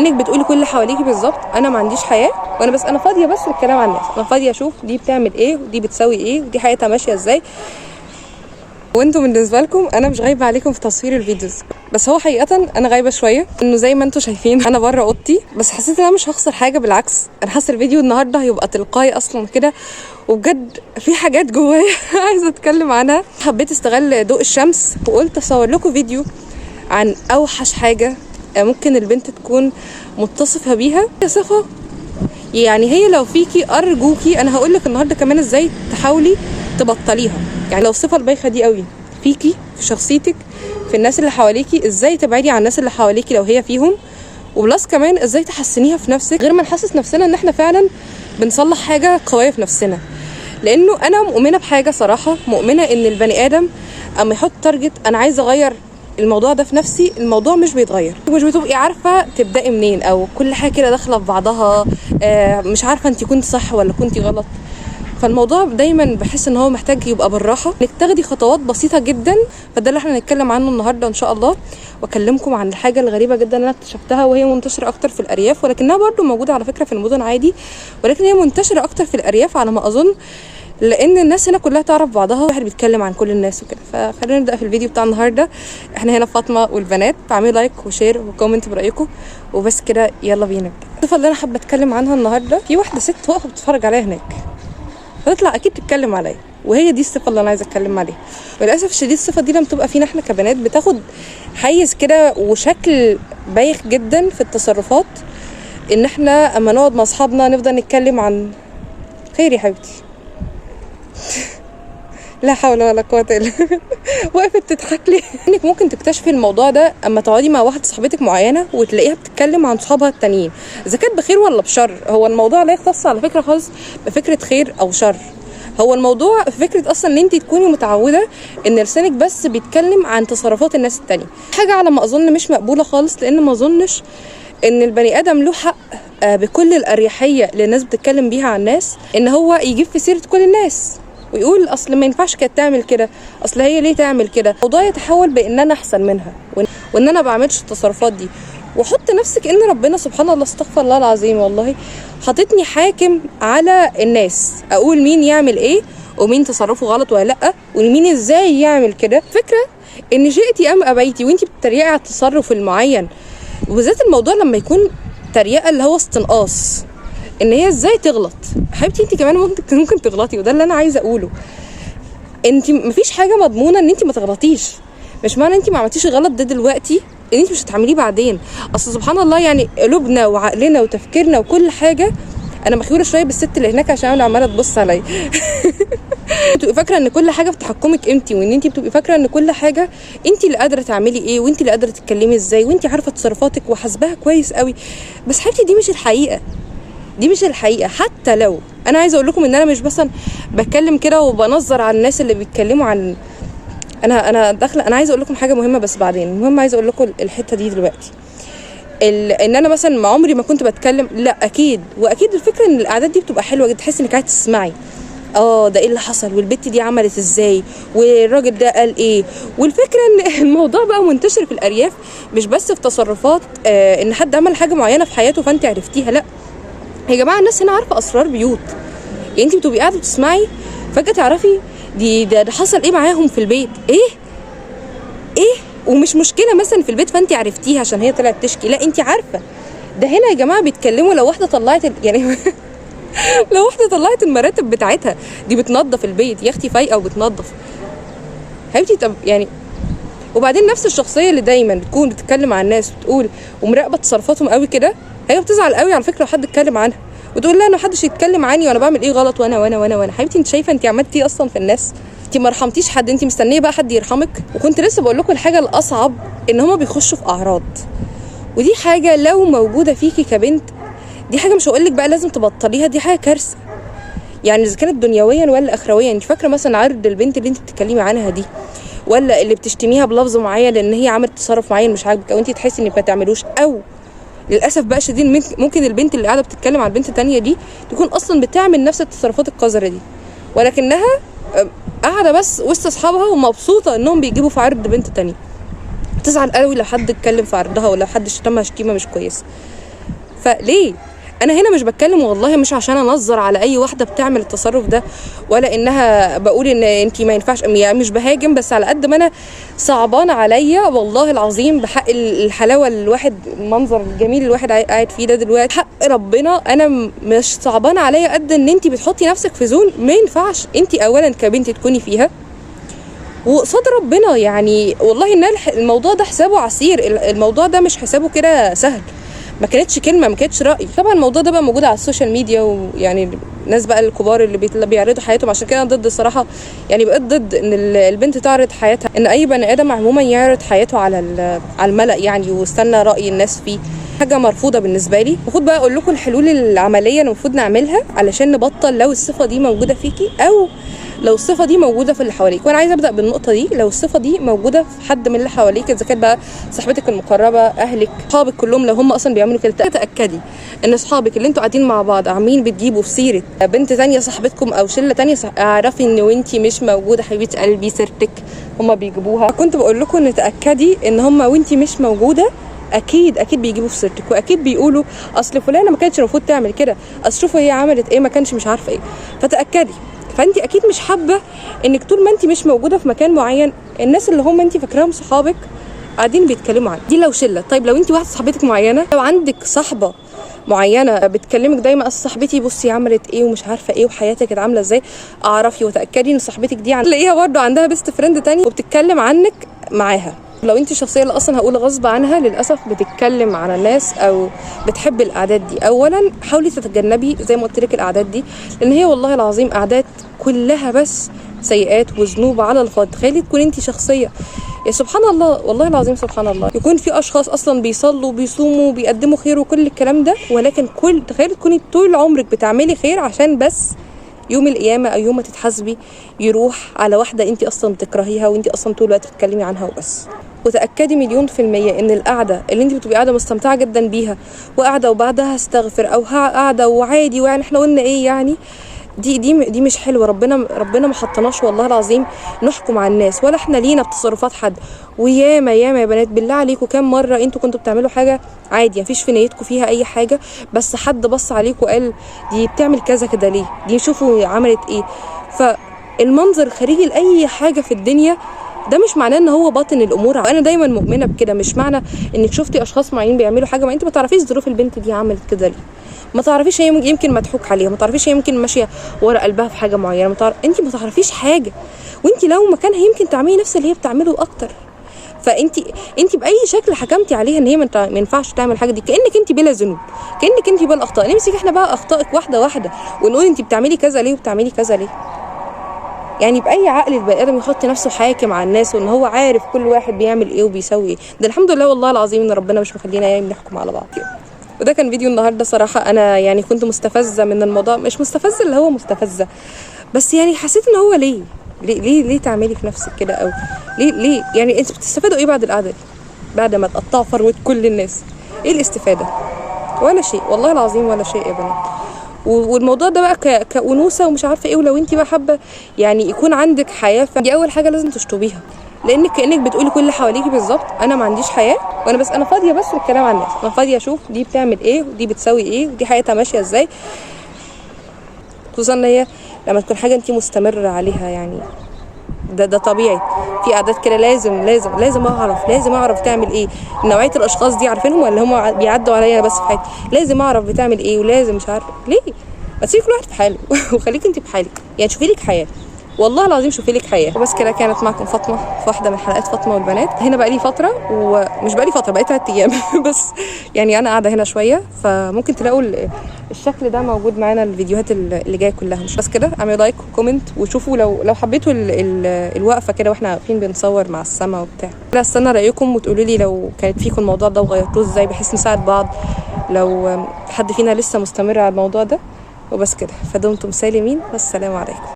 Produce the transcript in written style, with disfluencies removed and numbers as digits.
انك بتقولي كل اللي حواليكي بالظبط انا ما عنديش حياه، وانا بس انا فاضيه بس للكلام عن الناس، انا فاضيه اشوف دي بتعمل ايه ودي بتسوي ايه ودي حياتها ماشيه ازاي، وانتم بالنسبه لكم انا مش غايبه عليكم في تصوير الفيديوز. بس هو حقيقه انا غايبه شويه، انه زي ما انتم شايفين انا بره اوضتي، بس حسيت ان انا مش هخسر حاجه، بالعكس انا حاسه الفيديو النهارده هيبقى تلقائي اصلا كده، وبجد في حاجات جوايا عايزه اتكلم عنها. حبيت استغل ضوء الشمس وقلت اصور لكم فيديو عن اوحش حاجه ممكن البنت تكون متصفه بيها، صفه يعني هي لو فيكي ارجوكي انا هقول لك النهارده كمان ازاي تحاولي تبطليها. يعني لو الصفه البايخه دي قوي فيكي، في شخصيتك، في الناس اللي حواليكي، ازاي تبعدي عن الناس اللي حواليكي لو هي فيهم، وبلس كمان ازاي تحسنيها في نفسك غير ما نحسس نفسنا ان احنا فعلا بنصلح حاجه قويه في نفسنا. لانه انا مؤمنه بحاجه صراحه، مؤمنه ان البني ادم اما يحط تارجت انا عايزه اغير الموضوع ده في نفسي، الموضوع مش بيتغير، مش بتبقي عارفه تبداي منين، او كل حاجه كده داخله في بعضها، مش عارفه انت كنت صح ولا كنت غلط. فالموضوع دايما بحس ان هو محتاج يبقى بالراحه، انك تاخدي خطوات بسيطه جدا. فده اللي احنا هنتكلم عنه النهارده ان شاء الله، واكلمكم عن الحاجه الغريبه جدا اللي انا اكتشفتها، وهي منتشره اكتر في الارياف، ولكنها برضو موجوده على فكره في المدن عادي، ولكن هي منتشره اكتر في الارياف على ما اظن، لان الناس هنا كلها تعرف بعضها، واحد بيتكلم عن كل الناس وكده. فخلينا نبدا في الفيديو بتاع النهارده. احنا هنا فاطمه والبنات، اعملوا لايك وشير وكومنت برايكم وبس كده، يلا بينا نبدا. الصفه اللي انا حابه اتكلم عنها النهارده، في واحده ست واقفه بتتفرج عليا هناك، فتطلع اكيد تتكلم عليا، وهي دي الصفه اللي انا عايزه اتكلم عليها. وللاسف الشديد الصفه دي لما بتبقى فينا احنا كبنات بتاخد حيز كده وشكل بايخ جدا في التصرفات، ان احنا اما نقعد مع اصحابنا نفضل نتكلم عن خير يا حبيبتي لا حول ولا قوه الا وقفت تضحك لي. انك ممكن تكتشفي الموضوع ده اما تقعدي مع واحده صاحبتك معينه وتلاقيها بتتكلم عن صحابها التانيين، اذا كانت بخير ولا بشر. هو الموضوع لا يختص على فكره خالص بفكره خير او شر، هو الموضوع في فكره اصلا ان انت تكوني متعوده ان لسانك بس بيتكلم عن تصرفات الناس التانية، حاجه على ما اظن مش مقبوله خالص. لان ما اظنش ان البني ادم له حق بكل الاريحيه اللي الناس بتتكلم بيها عن الناس ان هو يجيب في سيره كل الناس ويقول اصل ما ينفعش كانت تعمل كده، اصل هي ليه تعمل كده. الموضوع يتحول بان انا احسن منها وان انا بعملش التصرفات دي، وحط نفسك ان ربنا سبحان الله استغفر الله العظيم والله حاططني حاكم على الناس، اقول مين يعمل ايه ومين تصرفه غلط ولا لا ومين ازاي يعمل كده. فكره ان شئتي ام ابيتي وانت بتتريقي على التصرف المعين، وبالذات الموضوع لما يكون تريقه اللي هو استنقاص، ان هي ازاي تغلط. حبيبتي انت كمان ممكن تغلطي، وده اللي انا عايزه اقوله. انت مفيش حاجه مضمونه ان انت ما تغلطيش، مش معنى انت ما عملتيش غلط ده دلوقتي ان انت مش هتعمليه بعدين. اصل سبحان الله يعني قلوبنا وعقلنا وتفكيرنا وكل حاجه. انا مخيوره شويه بالست اللي هناك عشان انا عماله تبص عليا بتبقي فاكره ان كل حاجه في تحكمك انت، وان انت بتبقي فاكره ان كل حاجه انت اللي قادره تعملي ايه، وانت اللي قادره تتكلمي ازاي، وانت عارفه تصرفاتك وحاسباها كويس قوي. بس حبيبتي دي مش الحقيقه، دي مش الحقيقه. حتى لو انا عايزه اقول لكم ان انا مش مثلا بتكلم كده وبنظر على الناس اللي بيتكلموا عن انا داخله، انا عايزه اقول لكم حاجه مهمه بس بعدين. المهم عايزه اقول لكم الحته دي دلوقتي، ان انا مثلا ما عمري ما كنت بتكلم، لا اكيد واكيد. الفكره ان الاعداد دي بتبقى حلوه جدا، تحسي انك عايزه تسمعي ده ايه اللي حصل، والبت دي عملت ازاي، والراجل ده قال ايه. والفكره ان الموضوع بقى منتشر في الارياف، مش بس في تصرفات ان حد عمل حاجه معينه في حياته فانت عرفتيها، لا يا جماعه الناس هنا عارفه اسرار بيوت. يعني انت بتبقي قاعده بتسمعي فجاه تعرفي ده حصل ايه معاهم في البيت، ايه ومش مشكله مثلا في البيت فانت عرفتيها عشان هي طلعت تشكي، لا انت عارفه. ده هنا يا جماعه بيتكلموا لو واحده طلعت يعني لو واحده طلعت المراتب بتاعتها دي بتنظف البيت، يا اختي فايقه وبتنظف حبيبتي. طب يعني وبعدين نفس الشخصيه اللي دايما بتكون بتتكلم عن الناس وتقول ومراقبه تصرفاتهم قوي كده، هي بتزعل قوي على فكره لو حد اتكلم عنها وتقول لا انا محدش يتكلم عني وانا بعمل ايه غلط وانا وانا وانا وانا. حبيبتي انت شايفه انت عملتي ايه اصلا في الناس؟ انت ما رحمتيش حد، انت مستنيه بقى حد يرحمك. وكنت لسه بقول لكم الحاجه الاصعب ان هما بيخشوا في اعراض، ودي حاجه لو موجوده فيكي كبنت دي حاجه مش هقول لك بقى لازم تبطليها، دي حاجه كارثه. يعني اذا كانت دنيويا ولا اخرويا. انت فاكره مثلا عرض البنت اللي انت بتتكلمي عنها دي، ولا اللي بتشتميها بلفظ معين لان هي عملت تصرف معين مش عاجبك، او انت تحسي انك ما تعملوش، او للاسف بقى شديد ممكن البنت اللي قاعده بتتكلم عن البنت التانية دي تكون اصلا بتعمل نفس التصرفات القذره دي، ولكنها قاعده بس وسط اصحابها ومبسوطه انهم بيجيبوا في عرض بنت تانية. تزعل قوي لو حد اتكلم في عرضها، ولا حد شتمها شتيمه مش كويسه. فليه؟ انا هنا مش بتكلم والله مش عشان انظر على اي واحده بتعمل التصرف ده، ولا انها بقول ان انتي ما ينفعش، يعني مش بهاجم، بس على قد ما انا صعبان عليا والله العظيم بحق الحلاوه الواحد، المنظر الجميل الواحد قاعد فيه ده دلوقتي، حق ربنا انا مش صعبان عليا قد ان انتي بتحطي نفسك في زون ما ينفعش انتي اولا كبنت تكوني فيها، وقصاد ربنا يعني والله ان الموضوع ده حسابه عسير، الموضوع ده مش حسابه كده سهل، ما كانتش كلمه، ما كانتش راي. طبعا الموضوع ده بقى موجود على السوشيال ميديا، ويعني الناس بقى الكبار اللي بيعرضوا حياتهم، عشان كده ضد الصراحه، يعني بقيت ضد ان البنت تعرض حياتها، ان اي بني ادم عموما يعرض حياته على الملأ يعني، واستنى راي الناس فيه، حاجه مرفوضه بالنسبه لي. المفروض بقى اقول لكم الحلول العمليه المفروض نعملها علشان نبطل لو الصفه دي موجوده فيكي، او لو الصفه دي موجوده في اللي حواليك. وانا عايزه ابدا بالنقطه دي، لو الصفه دي موجوده في حد من اللي حواليك، اذا كانت بقى صاحبتك المقربه، اهلك، اصحابك كلهم، لو هم اصلا بيعملوا كده، تاكدي ان اصحابك اللي انتوا قاعدين مع بعض عاملين بتجيبوا في سيره بنت ثانيه صاحبتكم او شله ثانيه، اعرفي ان وانتي مش موجوده حبيبه قلبي سيرتك هم بيجيبوها. كنت بقول لكم ان تاكدي ان هم وانتي مش موجوده اكيد بيجيبوا في سيرتك، واكيد بيقولوا اصل فلانه ما كانتش المفروض تعمل كده، اصل شوفوا هي عملت ايه، ما كانش مش عارفه ايه. فتاكدي. فانت اكيد مش حابه انك طول ما انت مش موجوده في مكان معين الناس اللي هم انت فاكراهم صحابك قاعدين بيتكلموا عنك. دي لو شله. طيب لو انت واحده صاحبتك معينه، لو عندك صاحبه معينه بتكلمك دايما اصل صاحبتي بصي عملت ايه ومش عارفه ايه وحياتها كانت عامله ازاي، اعرفي وتاكدي ان صاحبتك دي تلاقيها برده عندها بيست فريند تاني وبتتكلم عنك معاها. لو انت الشخصيه اللي اصلا هقول غصب عنها للاسف بتتكلم على الناس او بتحب الاعداد دي، اولا حاولي تتجنبي زي ما قلت لك الاعداد دي، لان هي والله العظيم اعداد كلها بس سيئات وذنوب على الفاضي. تخيلي تكون انت شخصيه، يا سبحان الله والله العظيم سبحان الله، يكون في اشخاص اصلا بيصلوا وبيصوموا وبيقدموا خير وكل الكلام ده، ولكن تخيلي تكوني طول عمرك بتعملي خير عشان بس يوم القيامه او يوم ما تتحاسبي يروح على واحده انت اصلا بتكرهيها وانت اصلا طول الوقت بتتكلمي عنها وبس. وتاكدي 100% ان القعده اللي انت بتبقي قاعده مستمتعه جدا بيها وقاعده وبعدها هستغفر او قاعده وعادي ويعني احنا قلنا ايه يعني، دي مش حلوه. ربنا ما حطناش والله العظيم نحكم على الناس، ولا احنا لينا بتصرفات حد. وياما يا بنات بالله عليكم كام مره انتوا كنتوا بتعملوا حاجه عادي مفيش في نيتكم فيها اي حاجه، بس حد بص عليكم وقال دي بتعمل كذا كده ليه، دي شوفوا عملت ايه. فالمنظر الخارجي لاي حاجه في الدنيا ده مش معناه ان هو باطن الامور. انا دايما مؤمنه بكده، مش معنى انك شفتي اشخاص معينين بيعملوا حاجه ما انت ما تعرفيش ظروف البنت دي عملت كده ليه، ما تعرفيش هي يمكن مضحوك عليها، ما تعرفيش هي يمكن ماشيه ورا قلبها في حاجه معينه، انت ما تعرفيش حاجه، وانت لو مكانها يمكن تعملي نفس اللي هي بتعمله اكتر. فانت باي شكل حكمتي عليها ان هي ما ينفعش تعمل حاجه دي، كانك انت بلا ذنوب، كانك انت بلا اخطاء. نمسك احنا بقى اخطائك واحده واحده ونقول انت بتعملي كذا ليه وبتعملي كذا ليه. يعني باي عقل البني ادم يحط نفسه حاكم على الناس وان هو عارف كل واحد بيعمل ايه وبيسوي ايه؟ ده الحمد لله والله العظيم ان ربنا مش مخلينا يعني بنحكم على بعض. وده كان فيديو النهارده صراحه، انا يعني كنت مستفزه من الموضوع، مش مستفزه اللي هو مستفزه، بس يعني حسيت ان هو ليه تعملي في نفسك كده، او ليه يعني انت بتستفادوا ايه بعد القعده دي؟ بعد ما تقطعوا فروه كل الناس ايه الاستفاده؟ ولا شيء والله العظيم ولا شيء يا بنات. والموضوع ده بقى كأنوثة ومش عارفه ايه، ولو انت بقى حابه يعني يكون عندك حياه، دي اول حاجه لازم تشطبيها، لانك كانك بتقولي كل اللي حواليكي بالظبط انا ما عنديش حياه، انا فاضيه بس للكلام عن الناس، انا فاضيه اشوف دي بتعمل ايه ودي بتسوي ايه ودي حياتها ماشيه ازاي، خصوصا ان هي لما تكون حاجه انت مستمره عليها. يعني ده طبيعي في اعداد كده، لازم اعرف تعمل ايه. نوعيه الاشخاص دي عارفينهم ولا هم بيعدوا عليا بس في حياتي؟ لازم اعرف بتعمل ايه، ولازم مش عارفه ليه. ما تسيبي كل واحد في حاله وخليك انت بحالك، يعني شوفي لك حياه والله العظيم، شوفي لك حياه. بس كده كانت معكم فاطمه في واحده من حلقات فاطمه والبنات. هنا بقى لي فتره، ومش بقى لي فتره، بقيت 3 ايام بس يعني انا قاعده هنا شويه، فممكن تلاقوا الشكل ده موجود معانا الفيديوهات اللي جايه كلها. مش بس كده، اعملوا لايك وكومنت وشوفوا لو حبيتوا الوقفه كده واحنا واقفين بنصور مع السما وبتاع. لا استنى رايكم وتقولوا لي لو كانت فيكم الموضوع ده وغيرتوه ازاي، بحيث نساعد بعض لو حد فينا لسه مستمر على الموضوع ده. وبس كده، فدمتم سالمين والسلام عليكم.